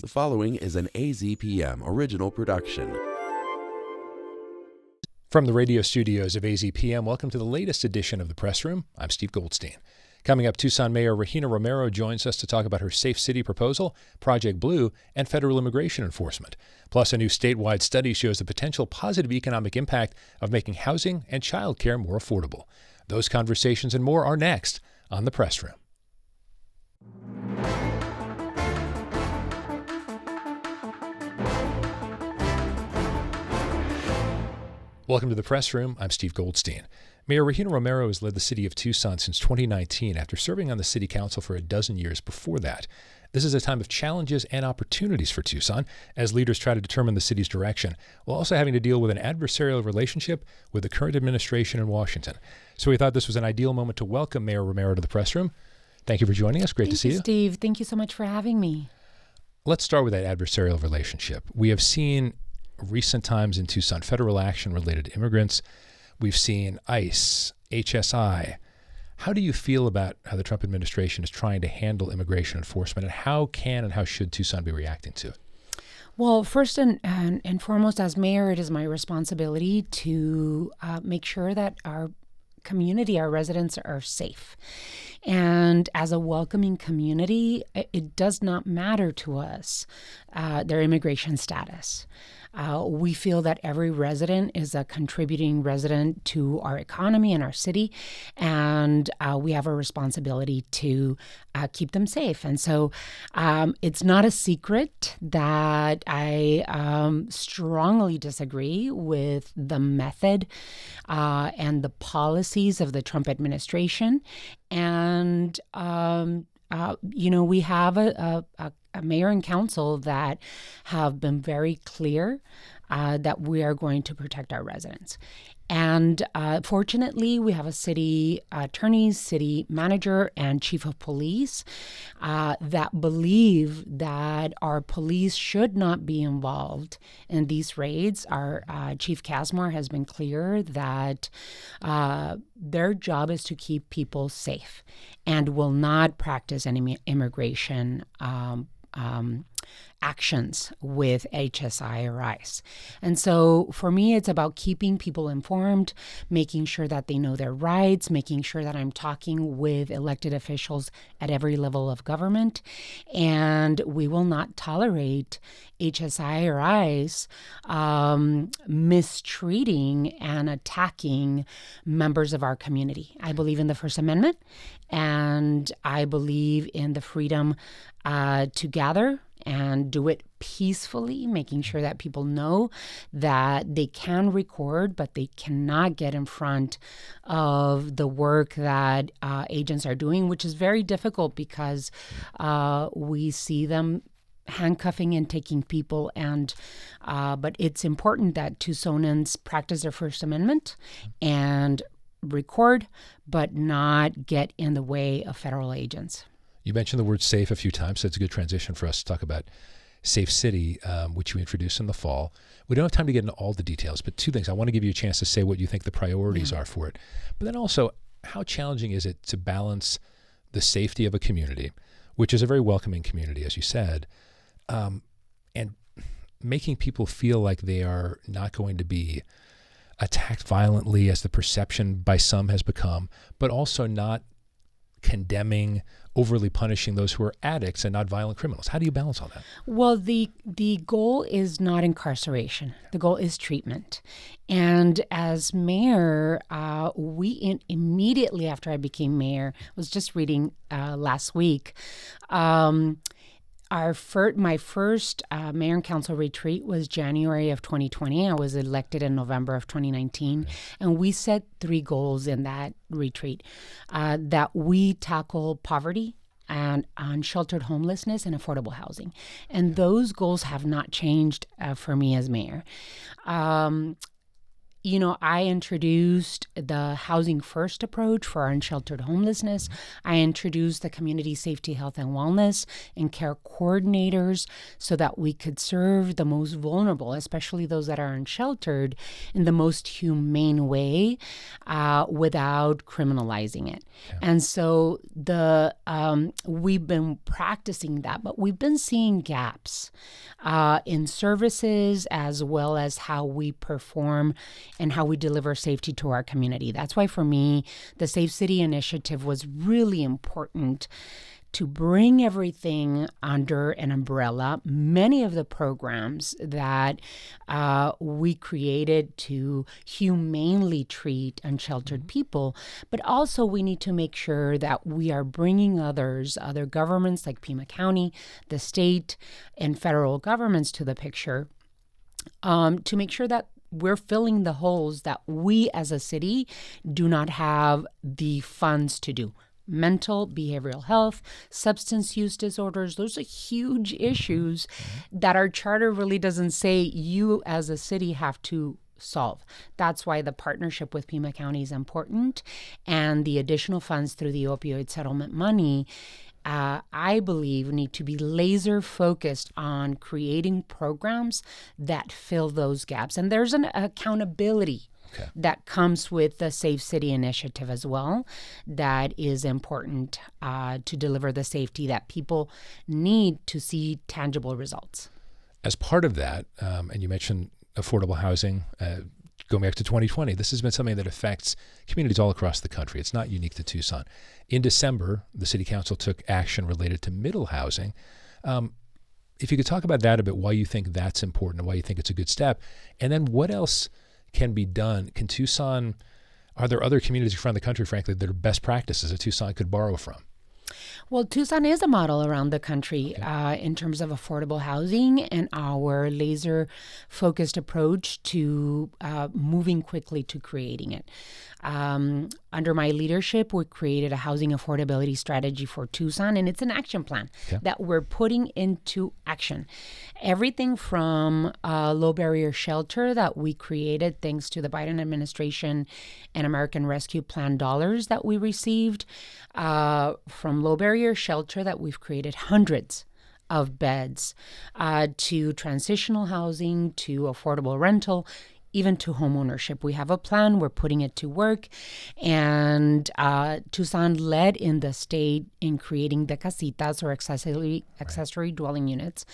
The following is an AZPM original production. From the radio studios of AZPM, welcome to the latest edition of The Press Room. I'm Steve Goldstein. Coming up, Tucson Mayor Regina Romero joins us to talk about her Safe City proposal, Project Blue, and federal immigration enforcement. Plus, a new statewide study shows the potential positive economic impact of making housing and childcare more affordable. Those conversations and more are next on The Press Room. Welcome to The Press Room. I'm Steve Goldstein. Mayor Regina Romero has led the city of Tucson since 2019 after serving on the city council for a dozen years before that. This is a time of challenges and opportunities for Tucson as leaders try to determine the city's direction, while also having to deal with an adversarial relationship with the current administration in Washington. So we thought this was an ideal moment to welcome Mayor Romero to The Press Room. Thank you for joining us. Great to see you. Steve. Thank you so much for having me. Let's start with that adversarial relationship. We have seen recent times in Tucson federal action related to immigrants. We've seen ICE, HSI. How do you feel about how the Trump administration is trying to handle immigration enforcement, and how can and how should Tucson be reacting to it? Well, first and foremost, as mayor, it is my responsibility to make sure that our community, our residents are safe. And as a welcoming community, it does not matter to us their immigration status. We feel that every resident is a contributing resident to our economy and our city, and we have a responsibility to keep them safe. And so it's not a secret that I strongly disagree with the method and the policies of the Trump administration. And, we have a mayor and council that have been very clear that we are going to protect our residents. And fortunately, we have a city attorney, city manager, and chief of police that believe that our police should not be involved in these raids. Our chief Casmar has been clear that their job is to keep people safe and will not practice any immigration actions with HSI or ICE. And so for me, it's about keeping people informed, making sure that they know their rights, making sure that I'm talking with elected officials at every level of government. And we will not tolerate HSI or ICE mistreating and attacking members of our community. I believe in the First Amendment, and I believe in the freedom to gather and do it peacefully, making sure that people know that they can record, but they cannot get in front of the work that agents are doing, which is very difficult because we see them handcuffing and taking people. And but it's important that Tucsonans practice their First Amendment and record, but not get in the way of federal agents. You mentioned the word safe a few times, so it's a good transition for us to talk about Safe City, which you introduced in the fall. We don't have time to get into all the details, but two things. I want to give you a chance to say what you think the priorities are for it. But then also, how challenging is it to balance the safety of a community, which is a very welcoming community, as you said, and making people feel like they are not going to be attacked violently, as the perception by some has become, but also not condemning, overly punishing those who are addicts and not violent criminals. How do you balance all that? Well, the goal is not incarceration. The goal is treatment. And as mayor, we immediately after I became mayor, was just reading last week, my first mayor and council retreat was January of 2020. I was elected in November of 2019. And we set 3 goals in that retreat, that we tackle poverty and unsheltered homelessness and affordable housing. And those goals have not changed for me as mayor. I introduced the housing first approach for unsheltered homelessness. I introduced the community safety, health, and wellness and care coordinators so that we could serve the most vulnerable, especially those that are unsheltered, in the most humane way without criminalizing it. Yeah. And so we've been practicing that, but we've been seeing gaps in services as well as how we perform and how we deliver safety to our community. That's why for me, the Safe City Initiative was really important to bring everything under an umbrella. Many of the programs that we created to humanely treat unsheltered people, but also we need to make sure that we are bringing other governments like Pima County, the state, and federal governments to the picture to make sure that we're filling the holes that we as a city do not have the funds to do. Mental, behavioral health, substance use disorders, those are huge issues that our charter really doesn't say you as a city have to solve. That's why the partnership with Pima County is important, and the additional funds through the opioid settlement money I believe need to be laser focused on creating programs that fill those gaps. And there's an accountability that comes with the Safe City Initiative as well that is important to deliver the safety that people need to see tangible results. As part of that, and you mentioned affordable housing, going back to 2020, this has been something that affects communities all across the country. It's not unique to Tucson. In December, the City Council took action related to middle housing. If you could talk about that a bit, why you think that's important and why you think it's a good step, and then what else can be done? Can Tucson, are there other communities around the country, frankly, that are best practices that Tucson could borrow from? Well, Tucson is a model around the country in terms of affordable housing and our laser-focused approach to moving quickly to creating it. Under my leadership, we created a housing affordability strategy for Tucson, and it's an action plan that we're putting into action. Everything from low barrier shelter that we created thanks to the Biden administration and American Rescue Plan dollars that we received, from low barrier shelter that we've created hundreds of beds, to transitional housing, to affordable rental, even to home ownership. We have a plan. We're putting it to work. And Tucson led in the state in creating the casitas, or accessory dwelling units.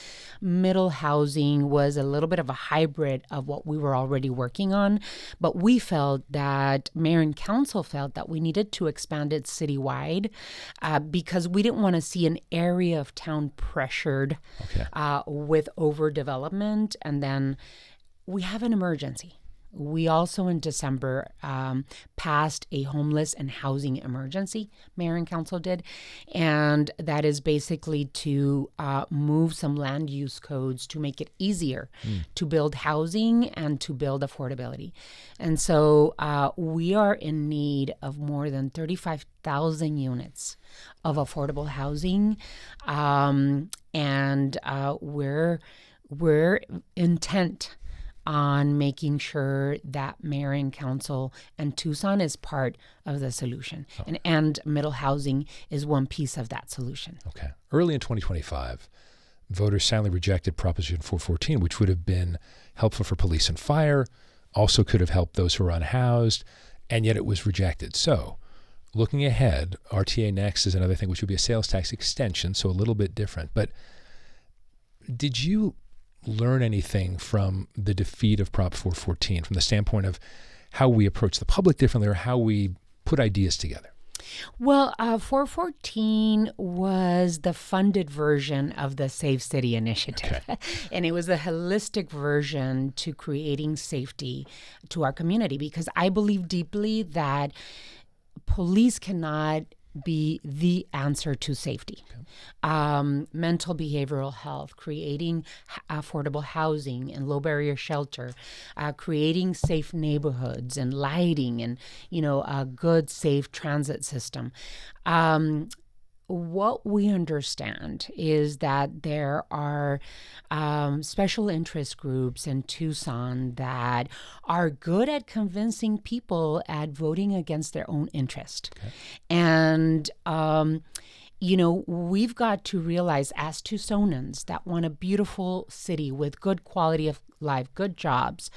Middle housing was a little bit of a hybrid of what we were already working on. But we felt that, Mayor and Council felt that we needed to expand it citywide because we didn't want to see an area of town pressured with overdevelopment. And then we have an emergency. We also in December passed a homeless and housing emergency, Mayor and Council did, and that is basically to move some land use codes to make it easier to build housing and to build affordability. And so we are in need of more than 35,000 units of affordable housing, and we're intent on making sure that Mayor and Council and Tucson is part of the solution. And middle housing is one piece of that solution. Okay. Early in 2025, voters soundly rejected Proposition 414, which would have been helpful for police and fire, also could have helped those who are unhoused, and yet it was rejected. So looking ahead, RTA Next is another thing, which would be a sales tax extension, so a little bit different. But did you learn anything from the defeat of Prop 414 from the standpoint of how we approach the public differently or how we put ideas together? Well, 414 was the funded version of the Safe City Initiative. And it was a holistic version to creating safety to our community, because I believe deeply that police cannot be the answer to safety. Mental behavioral health, creating affordable housing and low barrier shelter, creating safe neighborhoods and lighting and, a good, safe transit system. what we understand is that there are special interest groups in Tucson that are good at convincing people at voting against their own interest. Okay. And we've got to realize as Tucsonans that want a beautiful city with good quality of life, good jobs,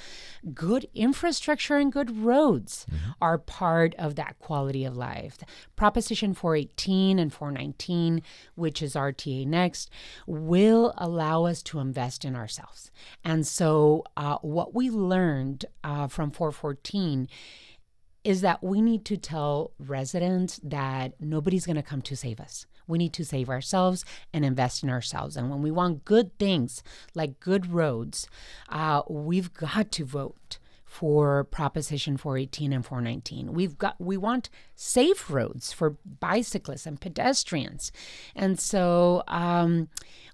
good infrastructure, and good roads are part of that quality of life. Proposition 418 and 419, which is RTA Next, will allow us to invest in ourselves. And so what we learned from 414 is that we need to tell residents that nobody's going to come to save us. We need to save ourselves and invest in ourselves. And when we want good things like good roads, we've got to vote for Proposition 418 and 419. We want safe roads for bicyclists and pedestrians. And so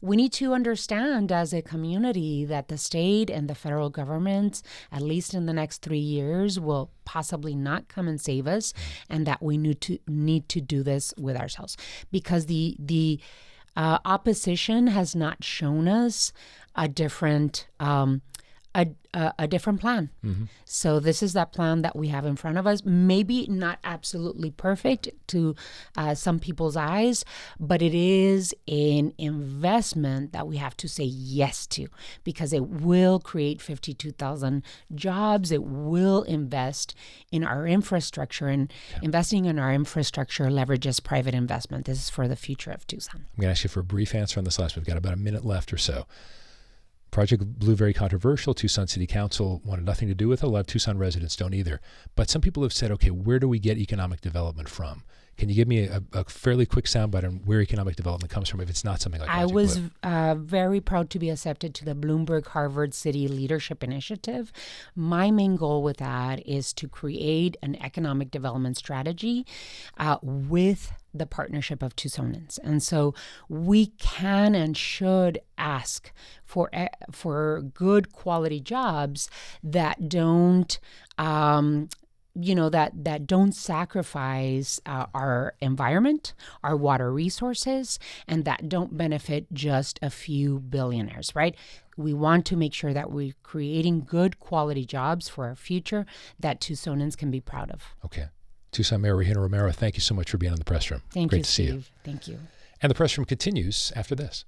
we need to understand as a community that the state and the federal government, at least in the next 3 years, will possibly not come and save us, and that we need to do this with ourselves. Because the opposition has not shown us a different a different plan. So this is that plan that we have in front of us. Maybe not absolutely perfect to some people's eyes, but it is an investment that we have to say yes to, because it will create 52,000 jobs. It will invest in our infrastructure, and investing in our infrastructure leverages private investment. This is for the future of Tucson. I'm going to ask you for a brief answer on this last one. We've got about a minute left or so. Project Blue, very controversial. Tucson City Council wanted nothing to do with it. A lot of Tucson residents don't either. But some people have said, okay, where do we get economic development from? Can you give me a fairly quick soundbite on where economic development comes from if it's not something like Project I was Blue? very proud to be accepted to the Bloomberg Harvard City Leadership Initiative. My main goal with that is to create an economic development strategy with the partnership of Tucsonans. And so we can and should ask for good quality jobs that don't that don't sacrifice our environment, our water resources, and that don't benefit just a few billionaires, right? We want to make sure that we're creating good quality jobs for our future that Tucsonans can be proud of. Okay. Tucson Mayor Regina Romero, thank you so much for being on the press room. Thank Great you, to see Steve. you. Thank you. And the press room continues after this.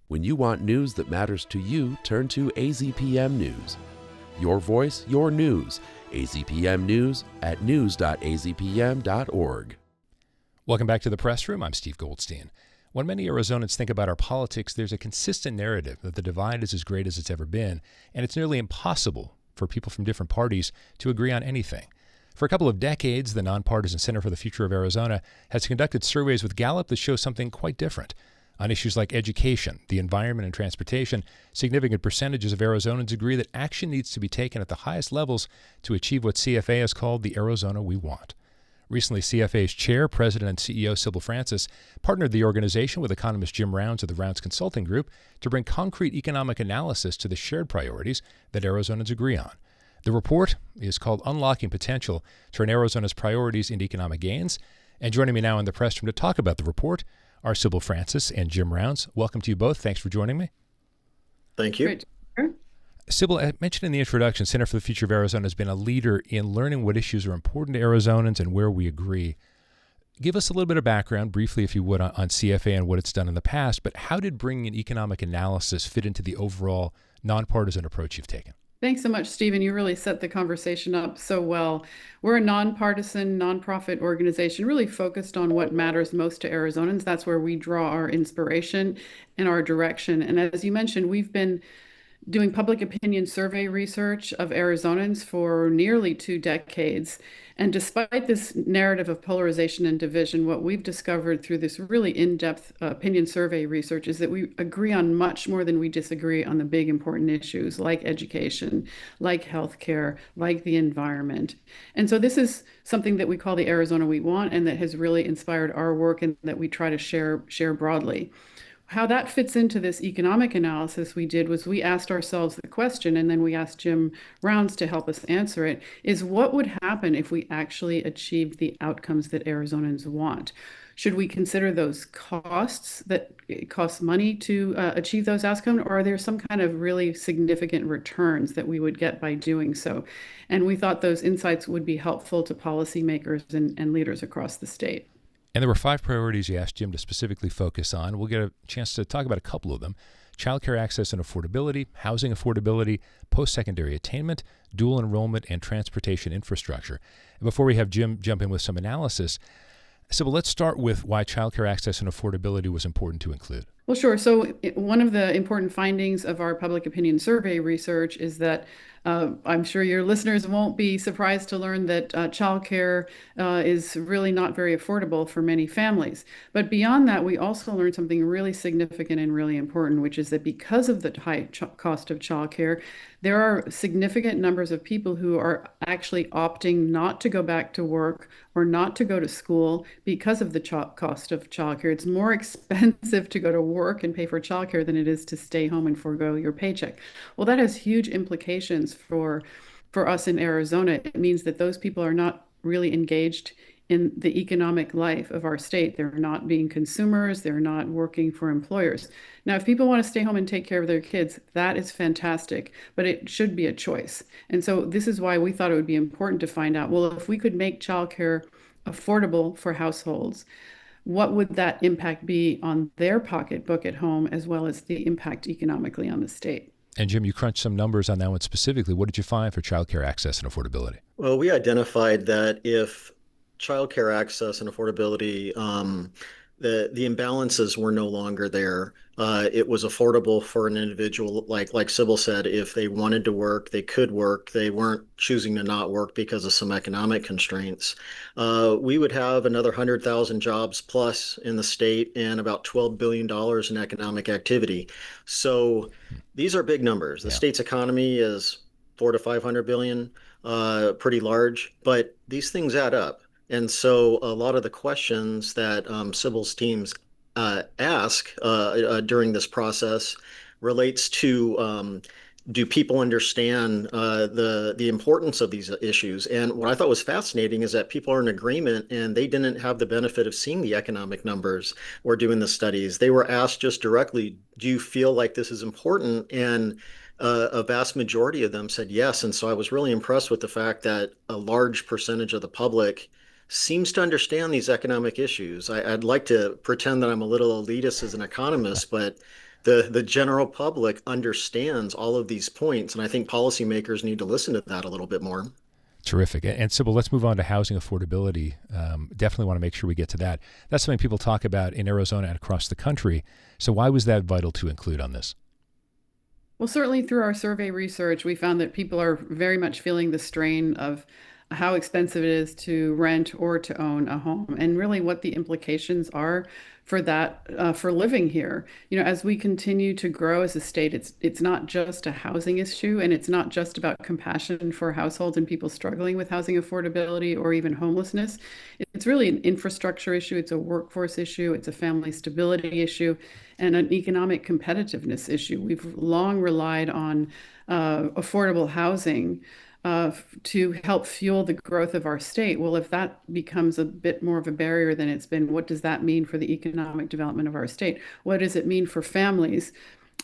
When you want news that matters to you, turn to AZPM News. Your voice, your news. AZPM News at news.azpm.org. Welcome back to the press room. I'm Steve Goldstein. When many Arizonans think about our politics, there's a consistent narrative that the divide is as great as it's ever been, and it's nearly impossible for people from different parties to agree on anything. For a couple of decades, the Nonpartisan Center for the Future of Arizona has conducted surveys with Gallup that show something quite different. On issues like education, the environment, and transportation, significant percentages of Arizonans agree that action needs to be taken at the highest levels to achieve what CFA has called the Arizona we want. Recently, CFA's chair, president, and CEO Sybil Francis partnered the organization with economist Jim Rounds of the Rounds Consulting Group to bring concrete economic analysis to the shared priorities that Arizonans agree on. The report is called Unlocking Potential: Turn Arizona's Priorities into Economic Gains. And joining me now in the press room to talk about the report are Sybil Francis and Jim Rounds. Welcome to you both. Thanks for joining me. Thank you. Great. Sybil, I mentioned in the introduction, Center for the Future of Arizona has been a leader in learning what issues are important to Arizonans and where we agree. Give us a little bit of background, briefly, if you would, on CFA and what it's done in the past, but how did bringing in economic analysis fit into the overall nonpartisan approach you've taken? Thanks so much, Stephen. You really set the conversation up so well. We're a nonpartisan, nonprofit organization really focused on what matters most to Arizonans. That's where we draw our inspiration and our direction. And as you mentioned, we've been doing public opinion survey research of Arizonans for nearly 2 decades. And despite this narrative of polarization and division, what we've discovered through this really in-depth opinion survey research is that we agree on much more than we disagree on the big important issues like education, like healthcare, like the environment. And so this is something that we call the Arizona we want, and that has really inspired our work and that we try to share broadly. how that fits into this economic analysis we did was we asked ourselves the question, and then we asked Jim Rounds to help us answer it, is what would happen if we actually achieved the outcomes that Arizonans want? Should we consider those costs, that it costs money to achieve those outcomes, or are there some kind of really significant returns that we would get by doing so? And we thought those insights would be helpful to policymakers and leaders across the state. And there were 5 priorities you asked Jim to specifically focus on. We'll get a chance to talk about a couple of them: childcare access and affordability, housing affordability, post-secondary attainment, dual enrollment, and transportation infrastructure. And before we have Jim jump in with some analysis, Sybil, let's start with why childcare access and affordability was important to include. Well, sure. So one of the important findings of our public opinion survey research is that I'm sure your listeners won't be surprised to learn that childcare is really not very affordable for many families. But beyond that, we also learned something really significant and really important, which is that because of the high cost of childcare, there are significant numbers of people who are actually opting not to go back to work or not to go to school because of the cost of childcare. It's more expensive to go to work and pay for childcare than it is to stay home and forego your paycheck. Well, that has huge implications for us in Arizona. It means that those people are not really engaged in the economic life of our state. They're not being consumers. They're not working for employers. Now, if people want to stay home and take care of their kids, that is fantastic, but it should be a choice. And so this is why we thought it would be important to find out, well, if we could make childcare affordable for households, what would that impact be on their pocketbook at home, as well as the impact economically on the state? And Jim, you crunched some numbers on that one specifically. What did you find for childcare access and affordability? Well, we identified that if childcare access and affordability, the imbalances were no longer there. It was affordable for an individual, like Sybil said, if they wanted to work, they could work. They weren't choosing to not work because of some economic constraints. We would have another 100,000 jobs plus in the state and about $12 billion in economic activity. So these are big numbers. The state's economy is 400 to 500 billion, pretty large, but these things add up. And so a lot of the questions that Sybil's teams ask during this process relates to do people understand the importance of these issues? And what I thought was fascinating is that people are in agreement and they didn't have the benefit of seeing the economic numbers or doing the studies. They were asked just directly, do you feel like this is important? And a vast majority of them said yes. And so I was really impressed with the fact that a large percentage of the public seems to understand these economic issues. I'd like to pretend that I'm a little elitist as an economist, but the general public understands all of these points. And I think policymakers need to listen to that a little bit more. Terrific. And Sybil, let's move on to housing affordability. Definitely want to make sure we get to that. That's something people talk about in Arizona and across the country. So why was that vital to include on this? Well, certainly through our survey research, we found that people are very much feeling the strain of how expensive it is to rent or to own a home, and really what the implications are for that, for living here. As we continue to grow as a state, it's not just a housing issue, and it's not just about compassion for households and people struggling with housing affordability or even homelessness. It's really an infrastructure issue. It's a workforce issue. It's a family stability issue, and an economic competitiveness issue. We've long relied on affordable housing to help fuel the growth of our state. Well, if that becomes a bit more of a barrier than it's been, what does that mean for the economic development of our state? What does it mean for families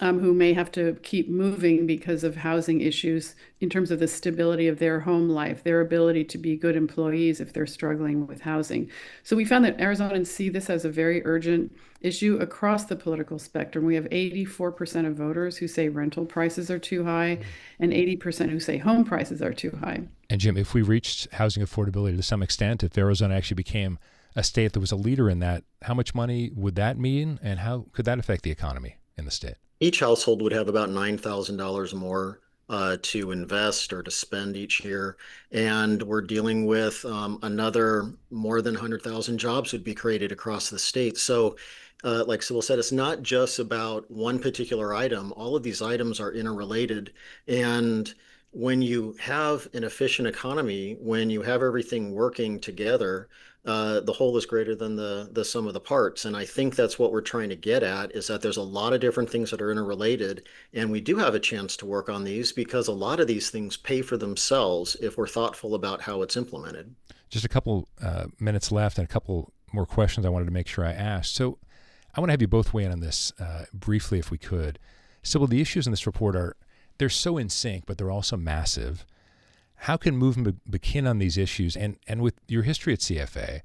who may have to keep moving because of housing issues in terms of the stability of their home life, their ability to be good employees if they're struggling with housing? So we found that Arizonans see this as a very urgent issue across the political spectrum. We have 84% of voters who say rental prices are too high and 80% who say home prices are too high. And Jim, if we reached housing affordability to some extent, if Arizona actually became a state that was a leader in that, how much money would that mean, and how could that affect the economy in the state? Each household would have about $9,000 more to invest or to spend each year. And we're dealing with another more than 100,000 jobs would be created across the state. So like Sybil said, it's not just about one particular item. All of these items are interrelated. And when you have an efficient economy, when you have everything working together, the whole is greater than the sum of the parts. And I think that's what we're trying to get at, is that there's a lot of different things that are interrelated. And we do have a chance to work on these because a lot of these things pay for themselves if we're thoughtful about how it's implemented. Just a couple minutes left and a couple more questions I wanted to make sure I asked. So I want to have you both weigh in on this briefly if we could. Sybil, the issues in this report they're so in sync, but they're also massive. How can movement begin on these issues? And with your history at CFA,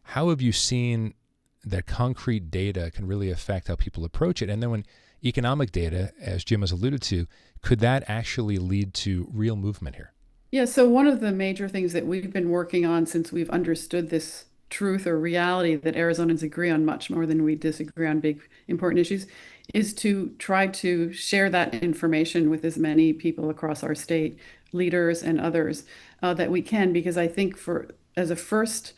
how have you seen that concrete data can really affect how people approach it? And then when economic data, as Jim has alluded to, could that actually lead to real movement here? Yeah, so one of the major things that we've been working on since we've understood this truth or reality that Arizonans agree on much more than we disagree on big, important issues is to try to share that information with as many people across our state, leaders and others, that we can, because I think as a first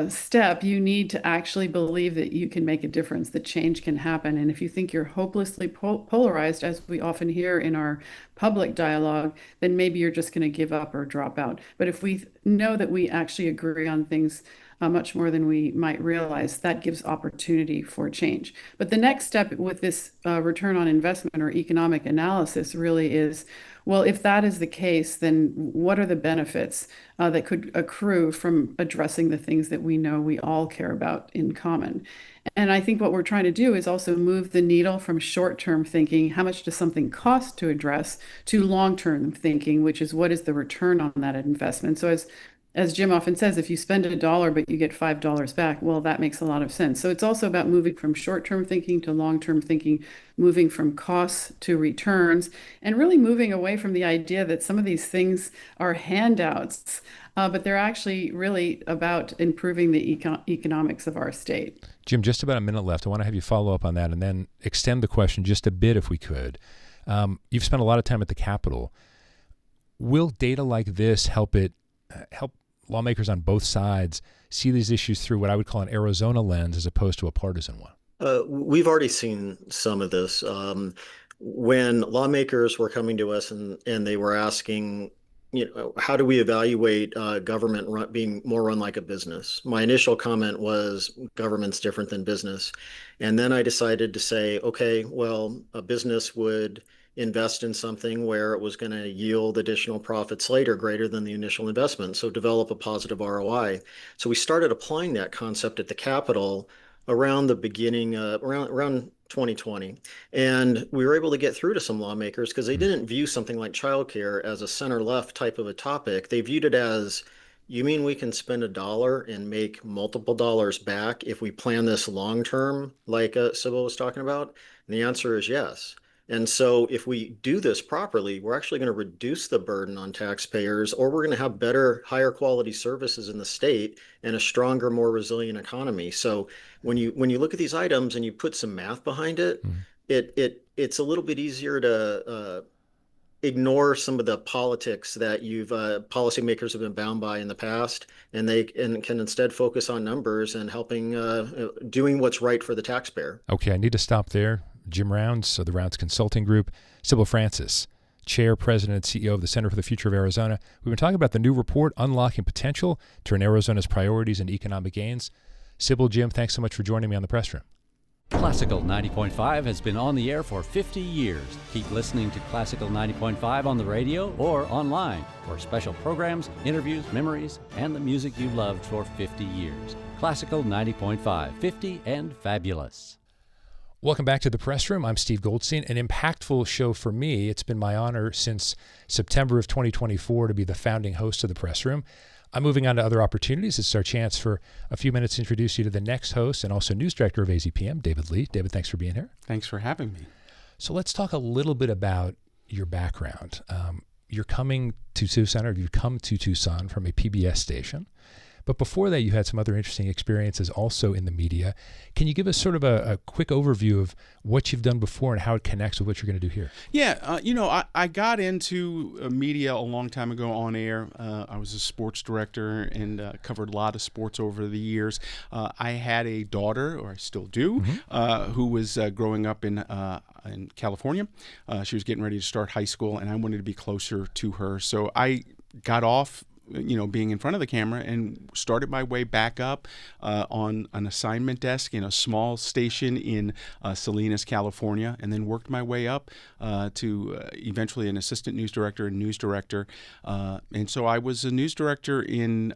step, you need to actually believe that you can make a difference, that change can happen. And if you think you're hopelessly polarized, as we often hear in our public dialogue, then maybe you're just going to give up or drop out. But if we know that we actually agree on things much more than we might realize, that gives opportunity for change. But the next step with this return on investment or economic analysis really is, well, if that is the case, then what are the benefits that could accrue from addressing the things that we know we all care about in common? And I think what we're trying to do is also move the needle from short-term thinking, how much does something cost to address, to long-term thinking, which is what is the return on that investment. So as Jim often says, if you spend $1 but you get $5 back, well, that makes a lot of sense. So it's also about moving from short-term thinking to long-term thinking, moving from costs to returns, and really moving away from the idea that some of these things are handouts, but they're actually really about improving the economics of our state. Jim, just about a minute left. I want to have you follow up on that and then extend the question just a bit if we could. You've spent a lot of time at the Capitol. Will data like this help lawmakers on both sides see these issues through what I would call an Arizona lens as opposed to a partisan one? We've already seen some of this. When lawmakers were coming to us and they were asking, how do we evaluate government being more run like a business? My initial comment was government's different than business. And then I decided to say, okay, well, a business would invest in something where it was going to yield additional profits later greater than the initial investment. So develop a positive ROI. So we started applying that concept at the Capitol around the beginning, around 2020. And we were able to get through to some lawmakers because they didn't view something like childcare as a center-left type of a topic. They viewed it as, you mean we can spend $1 and make multiple dollars back if we plan this long-term, like Sybil was talking about? And the answer is yes. And so if we do this properly, we're actually going to reduce the burden on taxpayers, or we're going to have better, higher quality services in the state and a stronger, more resilient economy. So when you look at these items and you put some math behind it, it's a little bit easier to ignore some of the politics that policymakers have been bound by in the past, and they can instead focus on numbers and helping doing what's right for the taxpayer. Okay, I need to stop there. Jim Rounds of the Rounds Consulting Group, Sybil Francis, Chair, President, and CEO of the Center for the Future of Arizona. We've been talking about the new report, Unlocking Potential, Turn Arizona's Priorities into Economic Gains. Sybil, Jim, thanks so much for joining me on the Press Room. Classical 90.5 has been on the air for 50 years. Keep listening to Classical 90.5 on the radio or online for special programs, interviews, memories, and the music you've loved for 50 years. Classical 90.5, 50 and fabulous. Welcome back to the Press Room. I'm Steve Goldstein. An impactful show for me. It's been my honor since September of 2024 to be the founding host of the Press Room. I'm moving on to other opportunities. It's our chance for a few minutes to introduce you to the next host and also news director of AZPM, David Lee. David, thanks for being here. Thanks for having me. So let's talk a little bit about your background. You're coming to Tucson, or you've come to Tucson from a PBS station. But before that, you had some other interesting experiences also in the media. Can you give us sort of a quick overview of what you've done before and how it connects with what you're going to do here? Yeah, I got into media a long time ago on air. I was a sports director and covered a lot of sports over the years. I had a daughter, or I still do, who was growing up in California. She was getting ready to start high school, and I wanted to be closer to her. So I got off being in front of the camera, and started my way back up on an assignment desk in a small station in Salinas, California, and then worked my way up to eventually an assistant news director and news director. And so I was a news director in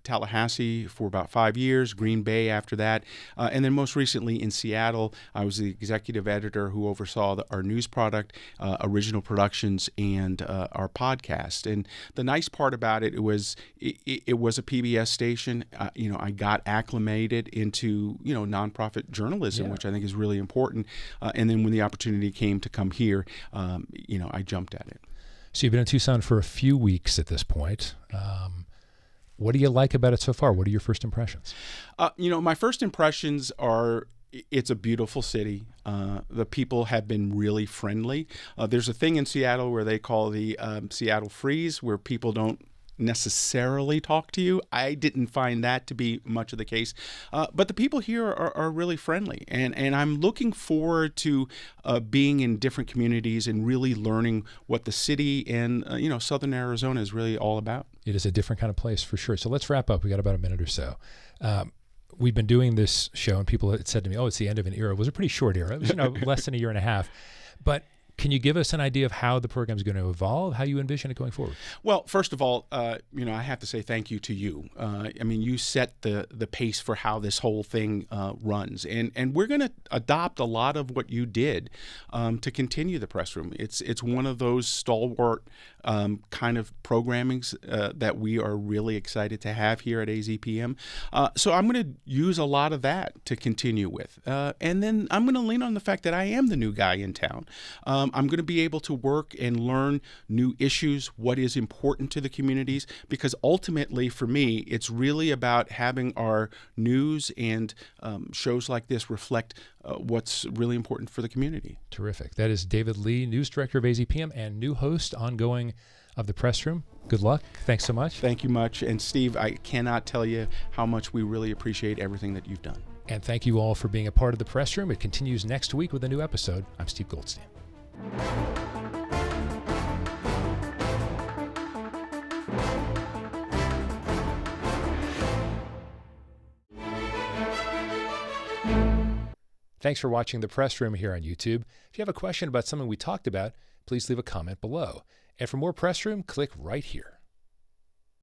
Tallahassee for about 5 years, Green Bay after that, and then most recently in Seattle, I was the executive editor who oversaw our news product, original productions, and our podcast. And the nice part about it was it was a PBS station. I got acclimated into nonprofit journalism, which I think is really important. And then when the opportunity came to come here, I jumped at it. So you've been in Tucson for a few weeks at this point. What do you like about it so far? What are your first impressions? My first impressions are it's a beautiful city. The people have been really friendly. There's a thing in Seattle where they call the Seattle freeze, where people don't necessarily talk to you. I didn't find that to be much of the case. But the people here are really friendly. And I'm looking forward to being in different communities and really learning what the city and, Southern Arizona is really all about. It is a different kind of place for sure. So let's wrap up. We got about a minute or so. We've been doing this show, and people had said to me, it's the end of an era. It was a pretty short era. It was less than a year and a half. But can you give us an idea of how the program is going to evolve, how you envision it going forward? Well, first of all, I have to say thank you to you. You set the pace for how this whole thing runs. And we're going to adopt a lot of what you did to continue the press room. It's one of those stalwart kind of programmings that we are really excited to have here at AZPM. So I'm going to use a lot of that to continue with. And then I'm going to lean on the fact that I am the new guy in town. I'm going to be able to work and learn new issues, what is important to the communities, because ultimately for me, it's really about having our news and shows like this reflect what's really important for the community. Terrific. That is David Lee, News Director of AZPM and new host ongoing of the Press Room. Good luck. Thanks so much. Thank you much. And Steve, I cannot tell you how much we really appreciate everything that you've done. And thank you all for being a part of the Press Room. It continues next week with a new episode. I'm Steve Goldstein. Thanks for watching The Press Room here on YouTube. If you have a question about something we talked about, please leave a comment below. And for more Press Room, click right here.